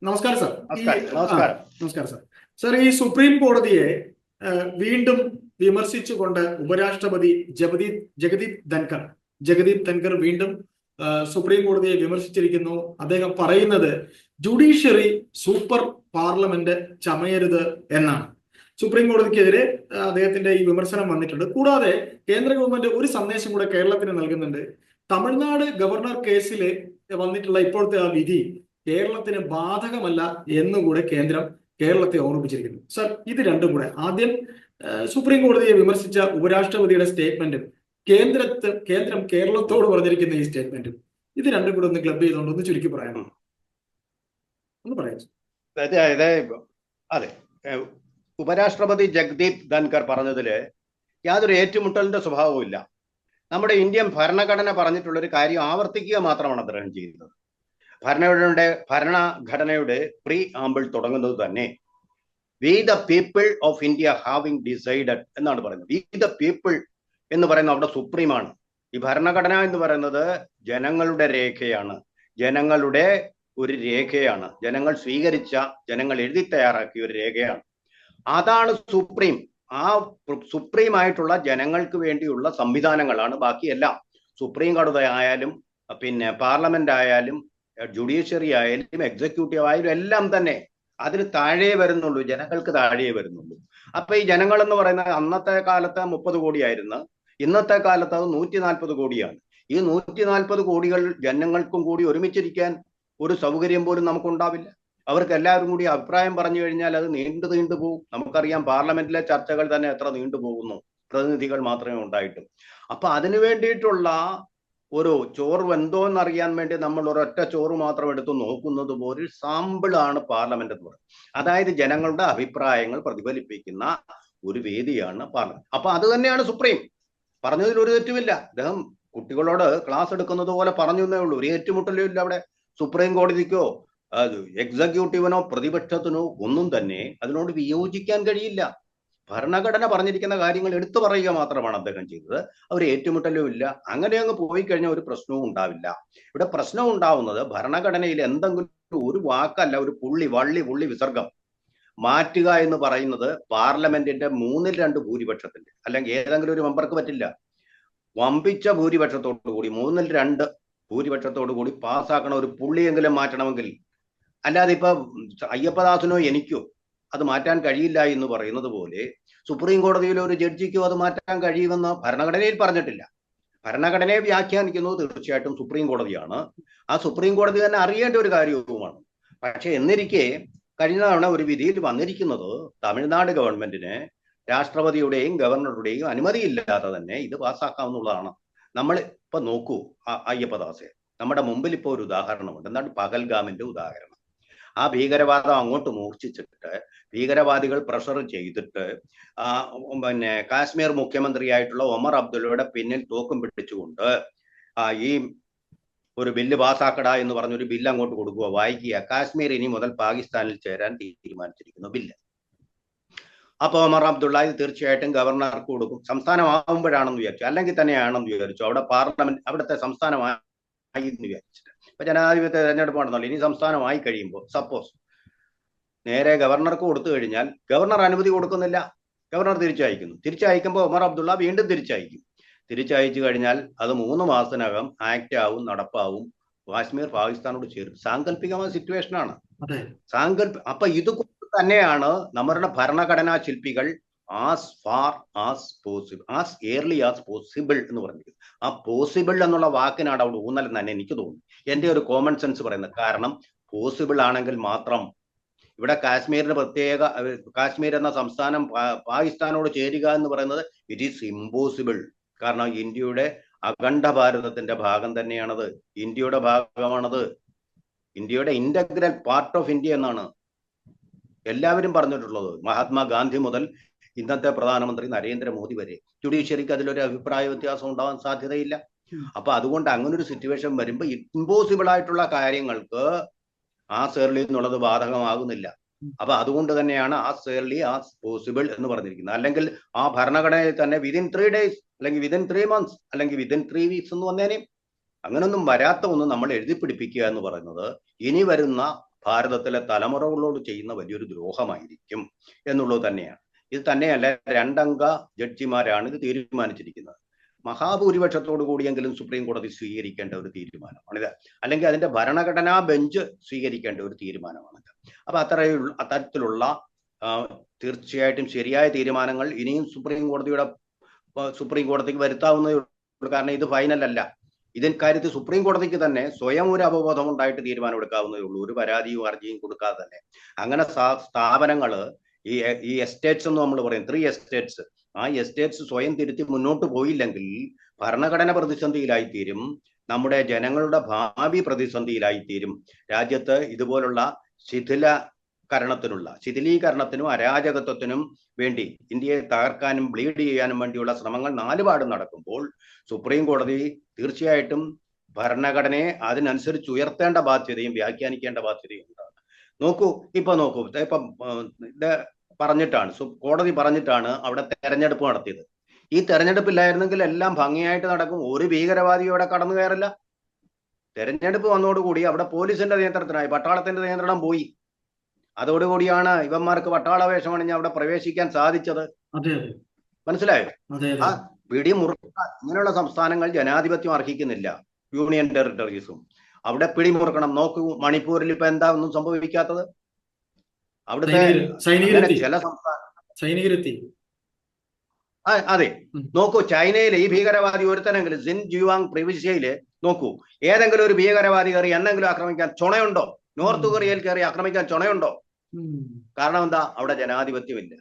നമസ്കാരം സാർ. നമസ്കാരം. നമസ്കാരം സാർ. സാർ, ഈ സുപ്രീം കോടതിയെ വീണ്ടും വിമർശിച്ചുകൊണ്ട് ഉപരാഷ്ട്രപതി ജഗദീപ് ധൻകർ വീണ്ടും സുപ്രീം കോടതിയെ വിമർശിച്ചിരിക്കുന്നു. അദ്ദേഹം പറയുന്നത് ജുഡീഷ്യറി സൂപ്പർ പാർലമെന്റ് ചമയരുത് എന്നാണ്. സുപ്രീം കോടതിക്കെതിരെ അദ്ദേഹത്തിന്റെ ഈ വിമർശനം വന്നിട്ടുണ്ട്. കൂടാതെ കേന്ദ്ര ഗവൺമെന്റ് ഒരു സന്ദേശം കൂടെ കേരളത്തിന് നൽകുന്നുണ്ട്. തമിഴ്നാട് ഗവർണർ കേസിൽ വന്നിട്ടുള്ള ഇപ്പോഴത്തെ ആ വിധി കേരളത്തിന് ബാധകമല്ല എന്നുകൂടെ കേന്ദ്രം കേരളത്തെ ഓർമ്മിപ്പിച്ചിരിക്കുന്നു. സർ, ഇത് രണ്ടും കൂടെ, ആദ്യം സുപ്രീം കോടതിയെ വിമർശിച്ച ഉപരാഷ്ട്രപതിയുടെ സ്റ്റേറ്റ്മെന്റും കേന്ദ്രം കേരളത്തോട് പറഞ്ഞിരിക്കുന്ന ഈ സ്റ്റേറ്റ്മെന്റും, ഇത് രണ്ടും കൂടെ ഒന്ന് ക്ലബ് ചെയ്തുകൊണ്ട് ഒന്ന് ചുരുക്കി പറയാമോ? ഒന്ന് പറയാം. അതെ, ഉപരാഷ്ട്രപതി ജഗദീപ് ധൻകർ പറഞ്ഞതില് യാതൊരു ഏറ്റുമുട്ടലിന്റെ സ്വഭാവവും ഇല്ല. നമ്മുടെ ഇന്ത്യൻ ഭരണഘടന പറഞ്ഞിട്ടുള്ളൊരു കാര്യം ആവർത്തിക്കുക മാത്രമാണ് അദ്ദേഹം ചെയ്യുന്നത്. ഭരണഘടനയുടെ പ്രീ ആമ്പിൾ തുടങ്ങുന്നത് തന്നെ we the people of India having decided എന്നാണ് പറയുന്നത്. വി ദ പീപ്പിൾ എന്ന് പറയുന്നത് അവിടെ സുപ്രീമാണ്. ഈ ഭരണഘടന എന്ന് പറയുന്നത് ജനങ്ങളുടെ രേഖയാണ്, ജനങ്ങളുടെ ഒരു രേഖയാണ്, ജനങ്ങൾ സ്വീകരിച്ച, ജനങ്ങൾ എഴുതി തയ്യാറാക്കിയ ഒരു രേഖയാണ്. അതാണ് സുപ്രീം. ആ സുപ്രീം ആയിട്ടുള്ള ജനങ്ങൾക്ക് വേണ്ടിയുള്ള സംവിധാനങ്ങളാണ് ബാക്കിയെല്ലാം. സുപ്രീം കോടതി ആയാലും പിന്നെ പാർലമെന്റ് ആയാലും ജുഡീഷ്യറി ആയാലും എക്സിക്യൂട്ടീവ് ആയാലും എല്ലാം തന്നെ അതിന് താഴെ വരുന്നുള്ളൂ, ജനങ്ങൾക്ക് താഴെ വരുന്നുള്ളൂ. അപ്പൊ ഈ ജനങ്ങൾ എന്ന് പറയുന്നത് അന്നത്തെ കാലത്ത് 30 കോടിയായിരുന്നു, ഇന്നത്തെ കാലത്ത് അത് 140 കോടിയാണ്. ഈ 140 കോടികൾ ജനങ്ങൾക്കും കൂടി ഒരുമിച്ചിരിക്കാൻ ഒരു സൗകര്യം പോലും നമുക്കുണ്ടാവില്ല. അവർക്ക് എല്ലാവരും കൂടി അഭിപ്രായം പറഞ്ഞു കഴിഞ്ഞാൽ അത് നീണ്ടു പോകും. നമുക്കറിയാം പാർലമെന്റിലെ ചർച്ചകൾ തന്നെ എത്ര നീണ്ടുപോകുന്നു, പ്രതിനിധികൾ മാത്രമേ ഉണ്ടായിട്ടും. അപ്പൊ അതിനു വേണ്ടിയിട്ടുള്ള ഒരു ചോറ് വെന്തോ എന്നറിയാൻ വേണ്ടി നമ്മൾ ഒരൊറ്റ ചോറ് മാത്രം എടുത്ത് നോക്കുന്നത് പോലെ ഒരു സാമ്പിളാണ് പാർലമെന്റ് എന്ന് പറയുന്നത്. അതായത് ജനങ്ങളുടെ അഭിപ്രായങ്ങൾ പ്രതിഫലിപ്പിക്കുന്ന ഒരു വേദിയാണ് പാർലമെന്റ്. അപ്പൊ അത് തന്നെയാണ് സുപ്രീം. പറഞ്ഞതിൽ ഒരു തെറ്റുമില്ല. അദ്ദേഹം കുട്ടികളോട് ക്ലാസ് എടുക്കുന്നത് പോലെ പറഞ്ഞു എന്നേ ഉള്ളൂ. ഒരു ഏറ്റുമുട്ടലും ഇല്ല അവിടെ. സുപ്രീം കോടതിക്കോ എക്സിക്യൂട്ടീവിനോ പ്രതിപക്ഷത്തിനോ ഒന്നും തന്നെ അതിനോട് വിയോജിക്കാൻ കഴിയില്ല. ഭരണഘടന പറഞ്ഞിരിക്കുന്ന കാര്യങ്ങൾ എടുത്തു പറയുക മാത്രമാണ് അദ്ദേഹം ചെയ്തത്. അവർ ഏറ്റുമുട്ടലും ഇല്ല. അങ്ങനെ അങ്ങ് പോയി കഴിഞ്ഞാൽ ഒരു പ്രശ്നവും ഉണ്ടാവില്ല. ഇവിടെ പ്രശ്നം ഉണ്ടാവുന്നത് ഭരണഘടനയിൽ എന്തെങ്കിലും ഒരു വാക്കല്ല, ഒരു പുള്ളി വിസർഗം മാറ്റുക എന്ന് പറയുന്നത് പാർലമെന്റിന്റെ 2/3 ഭൂരിപക്ഷത്തിന്റെ, അല്ലെങ്കിൽ ഏതെങ്കിലും ഒരു മെമ്പർക്ക് പറ്റില്ല. വമ്പിച്ച ഭൂരിപക്ഷത്തോടു കൂടി 2/3 ഭൂരിപക്ഷത്തോടു കൂടി പാസ്സാക്കണ ഒരു പുള്ളിയെങ്കിലും മാറ്റണമെങ്കിൽ, അല്ലാതെ ഇപ്പൊ അയ്യപ്പദാസനോ എനിക്കോ അത് മാറ്റാൻ കഴിയില്ല എന്ന് പറയുന്നത് പോലെ സുപ്രീം കോടതിയിലെ ഒരു ജഡ്ജിക്കോ അത് മാറ്റാൻ കഴിയുമെന്ന് ഭരണഘടനയിൽ പറഞ്ഞിട്ടില്ല. ഭരണഘടനയെ വ്യാഖ്യാനിക്കുന്നത് തീർച്ചയായിട്ടും സുപ്രീം കോടതിയാണ്. ആ സുപ്രീം കോടതി തന്നെ അറിയേണ്ട ഒരു കാര്യവുമാണ്. പക്ഷെ എന്നിരിക്കെ കഴിഞ്ഞ തവണ ഒരു വിധിയിൽ വന്നിരിക്കുന്നത് തമിഴ്നാട് ഗവൺമെന്റിന് രാഷ്ട്രപതിയുടെയും ഗവർണറുടെയും അനുമതിയില്ലാതെ തന്നെ ഇത് പാസ്സാക്കാവുന്നതാണ്. നമ്മൾ ഇപ്പൊ നോക്കൂ അയ്യപ്പദാസെ, നമ്മുടെ മുമ്പിൽ ഇപ്പോൾ ഒരു ഉദാഹരണമുണ്ട്. എന്താണ്? പഹൽഗാമിന്റെ ഉദാഹരണം. ആ ഭീകരവാദം അങ്ങോട്ട് മൂർച്ഛിച്ചിട്ട് ഭീകരവാദികൾ പ്രഷർ ചെയ്തിട്ട് പിന്നെ കാശ്മീർ മുഖ്യമന്ത്രിയായിട്ടുള്ള ഒമർ അബ്ദുള്ളയുടെ പിന്നിൽ തോക്കും പിടിച്ചുകൊണ്ട് ഈ ഒരു ബില്ല് പാസ്സാക്കട എന്ന് പറഞ്ഞൊരു ബില്ല് അങ്ങോട്ട് കൊടുക്കുക. വായിക്കുക, കാശ്മീർ ഇനി മുതൽ പാകിസ്ഥാനിൽ ചേരാൻ തീരുമാനിച്ചിരിക്കുന്നു ബില്ല്. അപ്പൊ ഒമർ അബ്ദുള്ള ഇത് തീർച്ചയായിട്ടും ഗവർണർക്ക് കൊടുക്കും. സംസ്ഥാനമാകുമ്പോഴാണെന്ന് വിചാരിച്ചു, അല്ലെങ്കിൽ തന്നെയാണെന്ന് വിചാരിച്ചു. അവിടെ പാർലമെന്റ് അവിടുത്തെ സംസ്ഥാനമായി എന്ന് വിചാരിച്ചിട്ട് ഇപ്പൊ ജനാധിപത്യ തെരഞ്ഞെടുപ്പ് നടന്നല്ലോ. ഇനി സംസ്ഥാനമായി കഴിയുമ്പോൾ സപ്പോസ് നേരെ ഗവർണർക്ക് കൊടുത്തു കഴിഞ്ഞാൽ ഗവർണർ അനുമതി കൊടുക്കുന്നില്ല, ഗവർണർ തിരിച്ചയക്കുമ്പോൾ ഒമർ അബ്ദുള്ള വീണ്ടും തിരിച്ചയച്ചു കഴിഞ്ഞാൽ അത് 3 മാസത്തിനകം ആക്ട് ആവും, നടപ്പാവും, കാശ്മീർ പാകിസ്ഥാനോട് ചേരും. സാങ്കല്പികമായ സിറ്റുവേഷൻ ആണ്. അപ്പൊ ഇത് തന്നെയാണ് നമ്മുടെ ഭരണഘടനാ ശില്പികൾ as far as possible, as early as possible എന്ന് പറഞ്ഞിരിക്കുന്നത്. ആ പോസിബിൾ എന്നുള്ള വാക്കിനാണ് അവിടെ ഊന്നലെന്ന് തന്നെ എനിക്ക് തോന്നുന്നു. എന്റെ ഒരു കോമൺ സെൻസ് പറയുന്നത്. കാരണം പോസിബിൾ ആണെങ്കിൽ മാത്രം ഇവിടെ കാശ്മീർ എന്ന സംസ്ഥാനം പാകിസ്ഥാനോട് ചേരുക എന്ന് പറയുന്നത് ഇറ്റ് ഈസ് ഇമ്പോസിബിൾ. കാരണം ഇന്ത്യയുടെ അഖണ്ഡ ഭാരതത്തിന്റെ ഭാഗം തന്നെയാണത്, ഇന്ത്യയുടെ ഭാഗമാണത്, ഇന്ത്യയുടെ ഇന്റഗ്രൽ പാർട്ട് ഓഫ് ഇന്ത്യ എന്നാണ് എല്ലാവരും പറഞ്ഞിട്ടുള്ളത്. മഹാത്മാഗാന്ധി മുതൽ ഇന്നത്തെ പ്രധാനമന്ത്രി നരേന്ദ്രമോദി വരെ. ജുഡീഷ്യറിക്ക് അതിലൊരു അഭിപ്രായ വ്യത്യാസം ഉണ്ടാവാൻ സാധ്യതയില്ല. അപ്പൊ അതുകൊണ്ട് അങ്ങനെ ഒരു സിറ്റുവേഷൻ വരുമ്പോൾ ഇമ്പോസിബിൾ ആയിട്ടുള്ള കാര്യങ്ങൾക്ക് ആസ് ഏർലി എന്നുള്ളത് ബാധകമാകുന്നില്ല. അപ്പൊ അതുകൊണ്ട് തന്നെയാണ് ആസ് ഏർലി ആസ് പോസിബിൾ എന്ന് പറഞ്ഞിരിക്കുന്നത്. അല്ലെങ്കിൽ ആ ഭരണഘടനയിൽ തന്നെ വിതിൻ 3 days അല്ലെങ്കിൽ വിതിൻ 3 months അല്ലെങ്കിൽ വിതിൻ 3 weeks എന്ന് വന്നേനെ. അങ്ങനൊന്നും വരാത്ത ഒന്ന് നമ്മൾ എഴുതി പിടിപ്പിക്കുക എന്ന് പറയുന്നത് ഇനി വരുന്ന ഭാരതത്തിലെ തലമുറകളോട് ചെയ്യുന്ന വലിയൊരു ദ്രോഹമായിരിക്കും എന്നുള്ളത് തന്നെയാണ്. ഇത് തന്നെയല്ല, 2 അംഗ ജഡ്ജിമാരാണ് ഇത് തീരുമാനിച്ചിരിക്കുന്നത്. മഹാഭൂരിപക്ഷത്തോടു കൂടിയെങ്കിലും സുപ്രീം കോടതി സ്വീകരിക്കേണ്ട ഒരു തീരുമാനമാണിത്, അല്ലെങ്കിൽ അതിന്റെ ഭരണഘടനാ ബെഞ്ച് സ്വീകരിക്കേണ്ട ഒരു തീരുമാനമാണിത്. അപ്പൊ അത്തരത്തിലുള്ള തീർച്ചയായിട്ടും ശരിയായ തീരുമാനങ്ങൾ ഇനിയും സുപ്രീം കോടതിക്ക് വരുത്താവുന്നതേ ഉള്ളൂ. കാരണം ഇത് ഫൈനൽ അല്ല. ഇതിന് കാര്യത്തിൽ സുപ്രീം കോടതിക്ക് തന്നെ സ്വയം ഒരു അവബോധം ഉണ്ടായിട്ട് തീരുമാനം എടുക്കാവുന്നതേ ഉള്ളൂ, ഒരു പരാതിയും ഹർജിയും കൊടുക്കാതെ തന്നെ. അങ്ങനെ സ്ഥാപനങ്ങള് ഈ എസ്റ്റേറ്റ്സ് എന്ന് നമ്മൾ പറയും, 3 എസ്റ്റേറ്റ്സ്, ആ എസ്റ്റേറ്റ്സ് സ്വയം തിരുത്തി മുന്നോട്ട് പോയില്ലെങ്കിൽ ഭരണഘടന പ്രതിസന്ധിയിലായിത്തീരും, നമ്മുടെ ജനങ്ങളുടെ ഭാവി പ്രതിസന്ധിയിലായിത്തീരും. രാജ്യത്ത് ഇതുപോലുള്ള ശിഥിലീകരണത്തിനും അരാജകത്വത്തിനും വേണ്ടി ഇന്ത്യയെ തകർക്കാനും ബ്ലീഡ് ചെയ്യാനും വേണ്ടിയുള്ള ശ്രമങ്ങൾ നാലുപാടും നടക്കുമ്പോൾ സുപ്രീം കോടതി തീർച്ചയായിട്ടും ഭരണഘടനയെ അതിനനുസരിച്ച് ഉയർത്തേണ്ട ബാധ്യതയും വ്യാഖ്യാനിക്കേണ്ട ബാധ്യതയും ഉണ്ടാകും. നോക്കൂ ഇപ്പൊ ഇത് പറഞ്ഞിട്ടാണ് കോടതി പറഞ്ഞിട്ടാണ് അവിടെ തെരഞ്ഞെടുപ്പ് നടത്തിയത്. ഈ തെരഞ്ഞെടുപ്പില്ലായിരുന്നെങ്കിൽ എല്ലാം ഭംഗിയായിട്ട് നടക്കും, ഒരു ഭീകരവാദിയും അവിടെ കടന്നു കയറില്ല. തെരഞ്ഞെടുപ്പ് വന്നതോടുകൂടി അവിടെ പോലീസിന്റെ നിയന്ത്രണത്തിനായി, പട്ടാളത്തിന്റെ നിയന്ത്രണം പോയി. അതോടുകൂടിയാണ് ഇവന്മാർക്ക് പട്ടാള വേഷം അണിഞ്ഞ് അവിടെ പ്രവേശിക്കാൻ സാധിച്ചത്. മനസ്സിലായോ? ആ പിടിമുറുക്ക ഇങ്ങനെയുള്ള സംസ്ഥാനങ്ങൾ ജനാധിപത്യം അർഹിക്കുന്നില്ല, യൂണിയൻ ടെറിട്ടറീസും. അവിടെ പിടിമുറുക്കണം. നോക്കൂ, മണിപ്പൂരിൽ ഇപ്പൊ എന്താ ഒന്നും സംഭവിക്കാത്തത്? അവിടുത്തെ ചില സംസ്ഥാനം അതെ. നോക്കൂ, ചൈനയിലെ ഈ ഭീകരവാദി ഒരുത്തനെങ്കിലും സിൻ ജിവാങ് പ്രവിശ്യയില് നോക്കൂ, ഏതെങ്കിലും ഒരു ഭീകരവാദി കയറി എന്നെങ്കിലും ആക്രമിക്കാൻ ചുണയുണ്ടോ? നോർത്ത് കൊറിയയിൽ കയറി ആക്രമിക്കാൻ ചുണയുണ്ടോ? കാരണം എന്താ? അവിടെ ജനാധിപത്യമില്ല.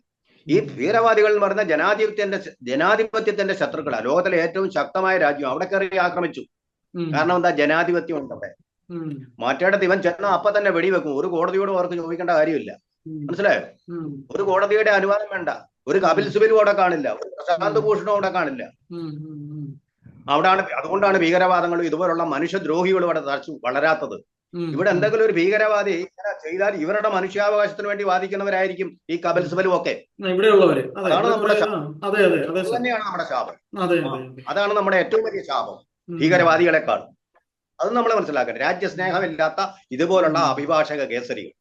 ഈ ഭീകരവാദികൾ എന്ന് പറയുന്ന ജനാധിപത്യത്തിന്റെ ശത്രുക്കളാണ്. ലോകത്തിലെ ഏറ്റവും ശക്തമായ രാജ്യം അവിടെ കയറി ആക്രമിച്ചു. കാരണം എന്താ? ജനാധിപത്യം ഉണ്ട് അവിടെ. മറ്റേടത്ത് ഇവൻ ചെന്ന അപ്പൊ തന്നെ വെടിവെക്കും. ഒരു കോടതിയോട് അവർക്ക് ചോദിക്കേണ്ട കാര്യമില്ല. മനസ്സിലായോ? ഒരു കോടതിയുടെ അനുവാദം വേണ്ട. ഒരു കപിൽ സിബലും അവിടെ കാണില്ല, ഒരു പ്രശാന്ത് ഭൂഷണും അവിടെ കാണില്ല. അതുകൊണ്ടാണ് ഭീകരവാദങ്ങളും ഇതുപോലുള്ള മനുഷ്യദ്രോഹികളും അവിടെ തറച്ചു വളരാത്തത്. ഇവിടെ എന്തെങ്കിലും ഒരു ഭീകരവാദി ചെയ്താൽ ഇവരുടെ മനുഷ്യാവകാശത്തിന് വേണ്ടി വാദിക്കുന്നവരായിരിക്കും ഈ കപിൽ സിബലും ഒക്കെ. അതാണ് നമ്മുടെ തന്നെയാണ് നമ്മുടെ ശാപം. അതാണ് നമ്മുടെ ഏറ്റവും വലിയ ശാപം, ഭീകരവാദികളെക്കാൾ. അത് നമ്മൾ മനസ്സിലാക്കണം. രാജ്യസ്നേഹമില്ലാത്ത ഇതുപോലുള്ള അഭിഭാഷക കേസരികൾ,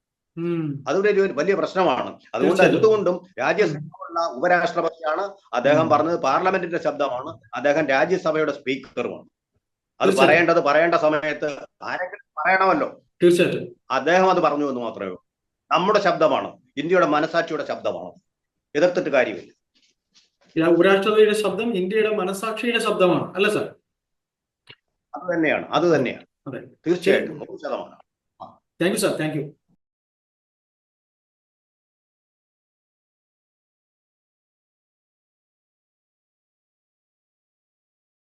അതൊരു വലിയ പ്രശ്നമാണ്. അതുകൊണ്ട് എന്തുകൊണ്ടും രാജ്യസഭയുള്ള ഉപരാഷ്ട്രപതിയാണ്. അദ്ദേഹം പറഞ്ഞത് പാർലമെന്റിന്റെ ശബ്ദമാണ്. അദ്ദേഹം രാജ്യസഭയുടെ സ്പീക്കറുമാണ്. അത് പറയേണ്ട സമയത്ത് ആരെങ്കിലും പറയണമല്ലോ. തീർച്ചയായിട്ടും അദ്ദേഹം അത് പറഞ്ഞു എന്ന് മാത്രമേ ഉള്ളൂ. നമ്മുടെ ശബ്ദമാണ്, ഇന്ത്യയുടെ മനസാക്ഷിയുടെ ശബ്ദമാണ്. എതിർത്തിട്ട് കാര്യമില്ല. ഉപരാഷ്ട്രപതിയുടെ ശബ്ദം ഇന്ത്യയുടെ മനസാക്ഷിയുടെ ശബ്ദമാണ്, അല്ല സാർ? അത് തന്നെയാണ് തീർച്ചയായിട്ടും 100%. Thank you sir, thank you.